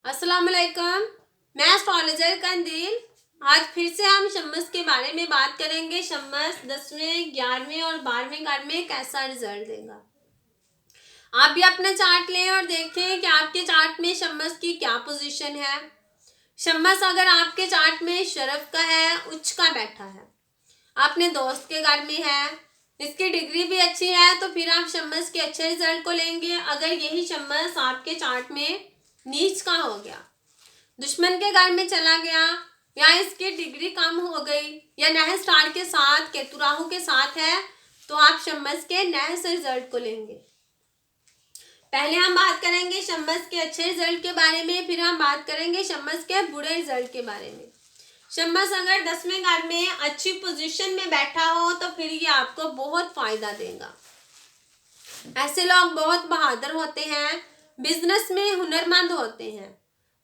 अस्सलाम वालेकुम। मैं एस्ट्रोलॉजर कंदील। आज फिर से हम शम्मस के बारे में बात करेंगे। शम्मस 10वें 11वें और 12वें घर में कैसा रिजल्ट देगा। आप भी अपना चार्ट लें और देखें कि आपके चार्ट में शम्मस की क्या पोजीशन है। शम्मस अगर आपके चार्ट में शरफ का है, उच्च का बैठा है, अपने दोस्त के घर में है, इसकी डिग्री भी अच्छी है, तो फिर आप शम्मस के अच्छे रिजल्ट को लेंगे। अगर यही शम्मस आपके चार्ट में नीच का हो गया, दुश्मन के घर में चला गया, या इसकी डिग्री कम हो गई, या नह स्टार के साथ केतु राहु के साथ है, तो आप शम्मस के नए से रिजल्ट को लेंगे। पहले हम बात करेंगे शम्मस के अच्छे रिजल्ट के बारे में, फिर हम बात करेंगे शम्मस के बुरे रिजल्ट के बारे में। शम्मस अगर 10वें घर में अच्छी पोजीशन में बैठा हो तो फिर ये आपको बहुत फायदा देगा। ऐसे लोग बहुत बहादुर होते हैं, बिजनेस में हुनरमंद होते हैं,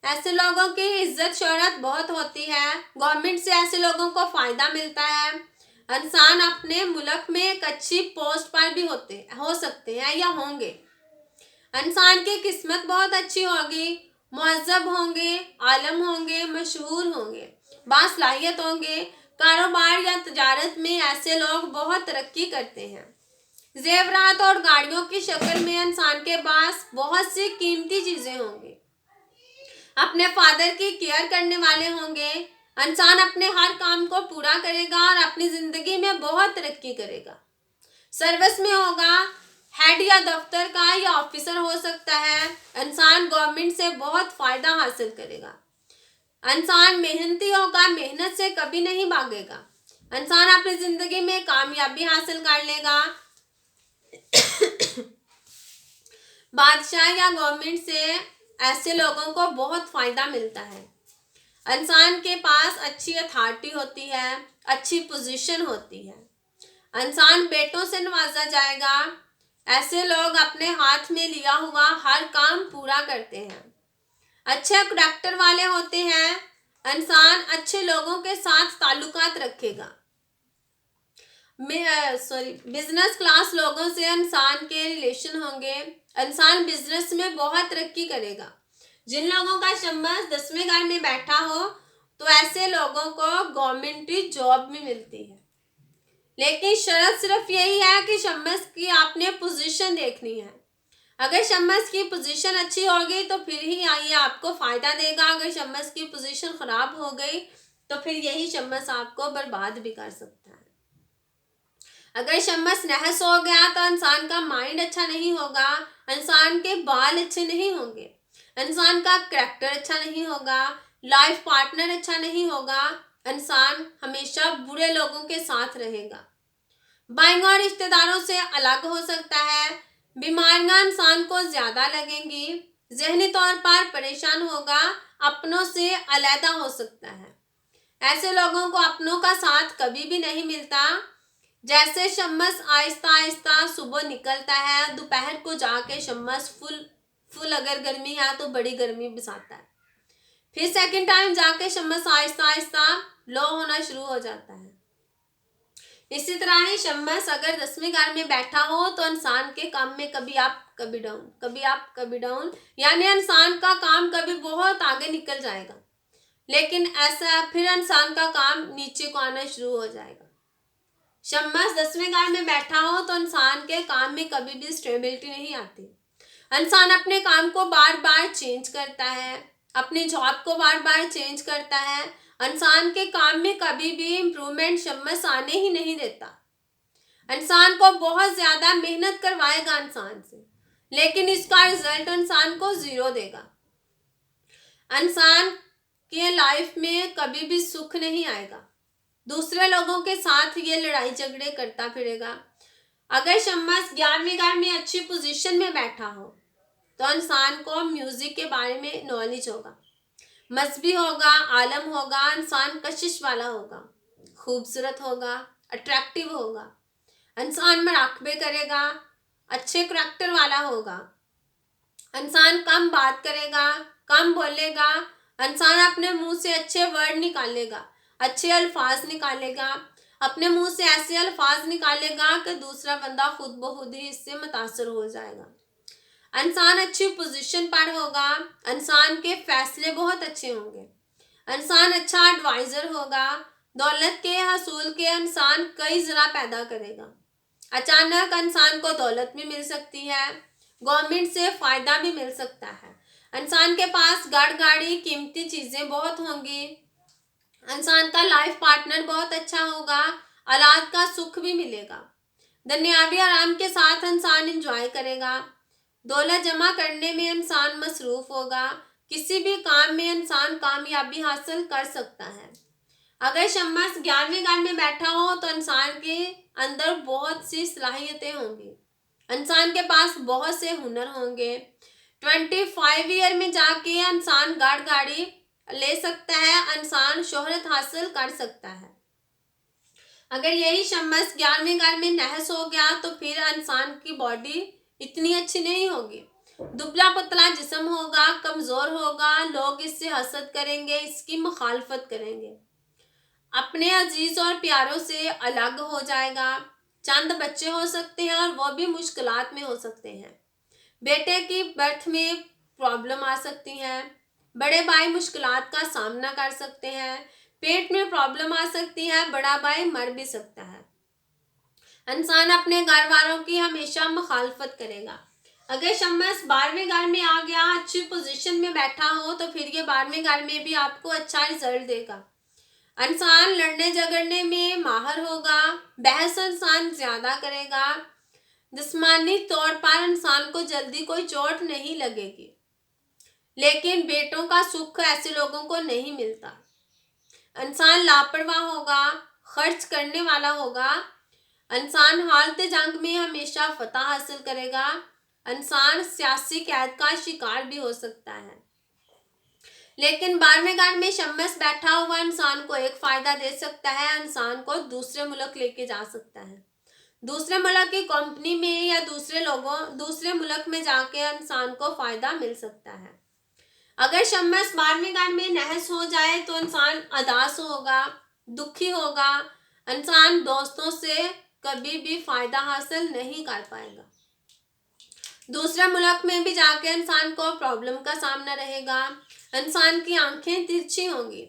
ऐसे लोगों की इज्जत शोहरत बहुत होती है, गवर्नमेंट से ऐसे लोगों को फायदा मिलता है। इंसान अपने मुल्क में एक अच्छी पोस्ट पर भी हो सकते हैं या होंगे। इंसान की किस्मत बहुत अच्छी होगी, मुअज्जब होंगे, आलम होंगे, मशहूर होंगे, बासलाहियत होंगे। कारोबार या तजारत में ऐसे लोग बहुत तरक्की करते हैं। जेवरात और गाड़ियों की शक्ल में इंसान के पास बहुत सी कीमती चीजें होंगी। अपने फादर की केयर करने वाले होंगे। इंसान अपने हर काम को पूरा करेगा और अपनी जिंदगी में बहुत तरक्की करेगा। सर्विस में होगा, हेड या दफ्तर का या ऑफिसर हो सकता है। इंसान गवर्नमेंट से बहुत फायदा हासिल करेगा। इंसान मेहनती होगा, मेहनत से कभी नहीं भागेगा। इंसान अपनी जिंदगी में कामयाबी हासिल कर लेगा। बादशाह या गवर्नमेंट से ऐसे लोगों को बहुत फायदा मिलता है। इंसान के पास अच्छी अथॉरिटी होती है, अच्छी पोजीशन होती है। इंसान बेटों से नवाजा जाएगा। ऐसे लोग अपने हाथ में लिया हुआ हर काम पूरा करते हैं। अच्छे करैक्टर वाले होते हैं। इंसान अच्छे लोगों के साथ ताल्लुकात रखेगा। बिजनेस क्लास लोगों से इंसान के रिलेशन होंगे। इंसान बिजनेस में बहुत तरक्की करेगा। जिन लोगों का शम्मस 10वें घर में बैठा हो तो ऐसे लोगों को गवर्नमेंट जॉब भी मिलती है। लेकिन शर्त सिर्फ यही है कि शम्मस की आपने पोजीशन देखनी है। अगर शम्मस की पोजीशन अच्छी होगी तो फिर ही आइए आपको फायदा देगा। अगर शम्मस की पोजीशन खराब हो गई तो फिर यही शम्मस आपको बर्बाद भी कर सकता है। अगर शम्मस नहस हो गया तो इंसान का माइंड अच्छा नहीं होगा, इंसान के बाल अच्छे नहीं होंगे, इंसान का करैक्टर अच्छा नहीं होगा, लाइफ पार्टनर अच्छा नहीं होगा, इंसान हमेशा बुरे लोगों के साथ रहेगा, बाइंगा रिश्तेदारों से अलग हो सकता है, बीमारियां इंसान को ज्यादा लगेंगी, जहनी तौर पर परेशान होगा, अपनों से अलहदा हो सकता है। ऐसे लोगों को अपनों का साथ कभी भी नहीं मिलता। जैसे शम्मस आहिस्ता आहिस्ता सुबह निकलता है, दोपहर को जाके शम्मस फुल अगर गर्मी है तो बड़ी गर्मी बसाता है। फिर सेकंड टाइम जाके शम्मस आहिस्ता आहिस्ता लो होना शुरू हो जाता है। इसी तरह ही शम्मस अगर 10वें घर में बैठा हो तो इंसान के काम में कभी अप कभी डाउन, कभी अप कभी डाउन, यानी इंसान का काम कभी बहुत आगे निकल जाएगा, लेकिन ऐसा फिर इंसान का काम नीचे को आना शुरू हो जाएगा। शम्मस 10वें घर में बैठा हो तो इंसान के काम में कभी भी स्टेबिलिटी नहीं आती। इंसान अपने काम को बार बार चेंज करता है, अपनी जॉब को बार बार चेंज करता है। इंसान के काम में कभी भी इम्प्रूवमेंट शम्मस आने ही नहीं देता। इंसान को बहुत ज्यादा मेहनत करवाएगा इंसान से, लेकिन इसका रिजल्ट इंसान को 0 देगा। इंसान के लाइफ में कभी भी सुख नहीं आएगा। दूसरे लोगों के साथ ये लड़ाई झगड़े करता फिरेगा। अगर शम्मस 11वें घर में अच्छी पोजीशन में बैठा हो तो इंसान को म्यूजिक के बारे में नॉलेज होगा, मजहबी होगा, आलम होगा, इंसान कशिश वाला होगा, खूबसूरत होगा, अट्रैक्टिव होगा, इंसान मुराकबे करेगा, अच्छे करैक्टर वाला होगा, इंसान कम बात करेगा, कम बोलेगा, इंसान अपने मुंह से अच्छे वर्ड निकालेगा, अच्छे अल्फाज निकालेगा, अपने मुंह से ऐसे अल्फाज निकालेगा कि दूसरा बंदा खुद ब खुद ही इससे मुतासर हो जाएगा। इंसान अच्छी पोजीशन पर होगा, इंसान के फैसले बहुत अच्छे होंगे, इंसान अच्छा एडवाइजर होगा, दौलत के हसूल के इंसान कई जरा पैदा करेगा। अचानक इंसान को दौलत भी मिल सकती है, गवर्नमेंट से फायदा भी मिल सकता है, इंसान के पास गाड़ी कीमती चीजें बहुत होंगी, इंसान का लाइफ पार्टनर बहुत अच्छा होगा, औलाद का सुख भी मिलेगा, दुनियावी आराम के साथ इंसान एंजॉय करेगा, दौलत जमा करने में इंसान मसरूफ होगा, किसी भी काम में इंसान कामयाबी हासिल कर सकता है। अगर शम्स 11वें घर में बैठा हो तो इंसान के अंदर बहुत सी सलाहियतें होंगी, इंसान के पास बहुत से हुनर होंगे। 25 ईयर में जाके इंसान गाड़ी ले सकता है, इंसान शोहरत हासिल कर सकता है। अगर यही शम्स 11वें घर में नहस हो गया तो फिर इंसान की बॉडी इतनी अच्छी नहीं होगी, दुबला पतला जिस्म होगा, कमजोर होगा, लोग इससे हसद करेंगे, इसकी मुखालफत करेंगे, अपने अजीज और प्यारों से अलग हो जाएगा, चंद बच्चे हो सकते हैं और वो भी मुश्किलात में हो सकते हैं, बेटे की बर्थ में प्रॉब्लम आ सकती है, बड़े भाई मुश्किलात का सामना कर सकते हैं, पेट में प्रॉब्लम आ सकती है, बड़ा भाई मर भी सकता है। इंसान अपने घर वालों की हमेशा मुखालफत करेगा। अगर शम्स 12वें घर में आ गया, अच्छी पोजीशन में बैठा हो तो फिर ये 12वें घर में भी आपको अच्छा रिजल्ट देगा। इंसान लड़ने झगड़ने में माहिर होगा, बहस इंसान ज्यादा करेगा, जिस्मानी तौर पर इंसान को जल्दी कोई चोट नहीं लगेगी, लेकिन बेटों का सुख ऐसे लोगों को नहीं मिलता। इंसान लापरवाह होगा, खर्च करने वाला होगा, इंसान हालत जंग में हमेशा फतह हासिल करेगा, इंसान सियासी कैद का शिकार भी हो सकता है। लेकिन 12वें घर में शम्स बैठा हुआ इंसान को एक फायदा दे सकता है, इंसान को दूसरे मुल्क लेके जा सकता है, दूसरे मुल्क की कंपनी में या दूसरे मुल्क में जाके इंसान को फायदा मिल सकता है। अगर शम्स 12वें घर में नहस हो जाए तो इंसान अदास होगा, दुखी होगा, इंसान दोस्तों से कभी भी फायदा हासिल नहीं कर पाएगा, दूसरे मुल्क में भी जाके इंसान को प्रॉब्लम का सामना रहेगा, इंसान की आंखें तिरछी होंगी,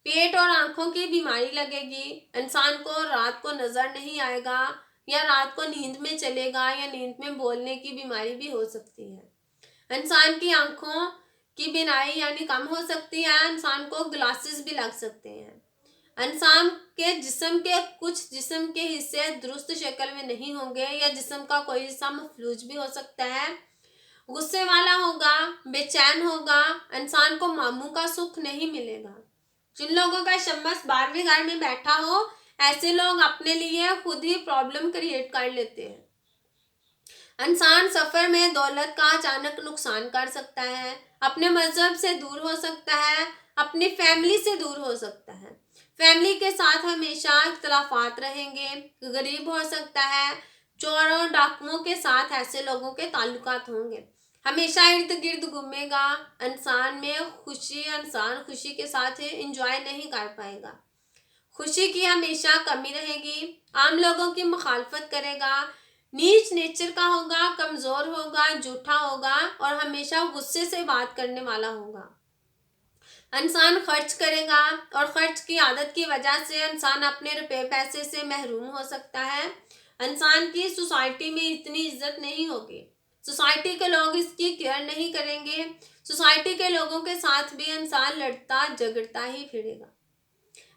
पेट और आंखों की बीमारी लगेगी, इंसान को रात को नजर नहीं आएगा या रात को नींद में चलेगा या नींद में बोलने की बीमारी भी हो सकती है, इंसान की आंखों की बीनाई यानी कम हो सकती है, इंसान को ग्लासेस भी लग सकते हैं, इंसान के जिस्म के हिस्से दुरुस्त शक्ल में नहीं होंगे या जिस्म का कोई हिस्सा मफलूज भी हो सकता है, गुस्से वाला होगा, बेचैन होगा, इंसान को मामू का सुख नहीं मिलेगा। जिन लोगों का शम्स 12वें घर में बैठा हो ऐसे लोग अपने लिए खुद ही प्रॉब्लम क्रिएट कर लेते हैं। इंसान सफर में दौलत का अचानक नुकसान कर सकता है, अपने मजहब से दूर हो सकता है, अपनी फैमिली से दूर हो सकता है, फैमिली के साथ हमेशा इख्तलाफात रहेंगे, गरीब हो सकता है, चोरों डाकुओं के साथ ऐसे लोगों के ताल्लुकात होंगे, हमेशा इर्द गिर्द घूमेगा, इंसान खुशी के साथ इंजॉय नहीं कर पाएगा, खुशी की हमेशा कमी रहेगी, आम लोगों की मुखालफत करेगा, नीच नेचर का होगा, कमजोर होगा, झूठा होगा और हमेशा गुस्से से बात करने वाला होगा, इंसान खर्च करेगा और खर्च की आदत की वजह से इंसान अपने रुपए पैसे से महरूम हो सकता है, इंसान की सोसाइटी में इतनी इज्जत नहीं होगी, सोसाइटी के लोग इसकी केयर नहीं करेंगे, सोसाइटी के लोगों के साथ भी इंसान लड़ता झगड़ता ही फिरेगा,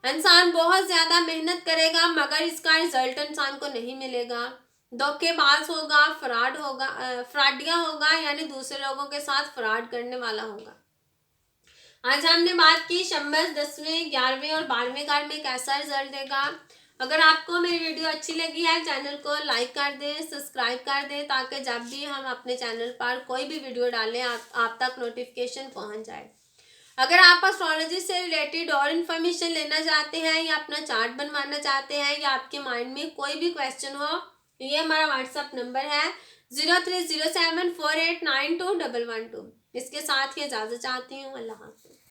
इंसान बहुत ज्यादा मेहनत करेगा मगर इसका रिजल्ट इंसान को नहीं मिलेगा, धोखेबाज होगा, फ्रॉडिया होगा यानी दूसरे लोगों के साथ फ्रॉड करने वाला होगा। आज हमने बात की शम्स 10वें 11वें और 12वें घर में कैसा रिजल्ट देगा। अगर आपको मेरी वीडियो अच्छी लगी है चैनल को लाइक कर दें, सब्सक्राइब कर दें ताकि जब भी हम अपने चैनल पर कोई भी वीडियो डालें आप तक नोटिफिकेशन पहुंच जाए। अगर आप एस्ट्रोलॉजी से रिलेटेड और इन्फॉर्मेशन लेना चाहते हैं या अपना चार्ट बनवाना चाहते हैं या आपके माइंड में कोई भी क्वेश्चन हो, ये हमारा व्हाट्सएप नंबर है 0307489212। इसके साथ ही इजाज़त चाहती हूँ। अल्लाह हाफ़िज़।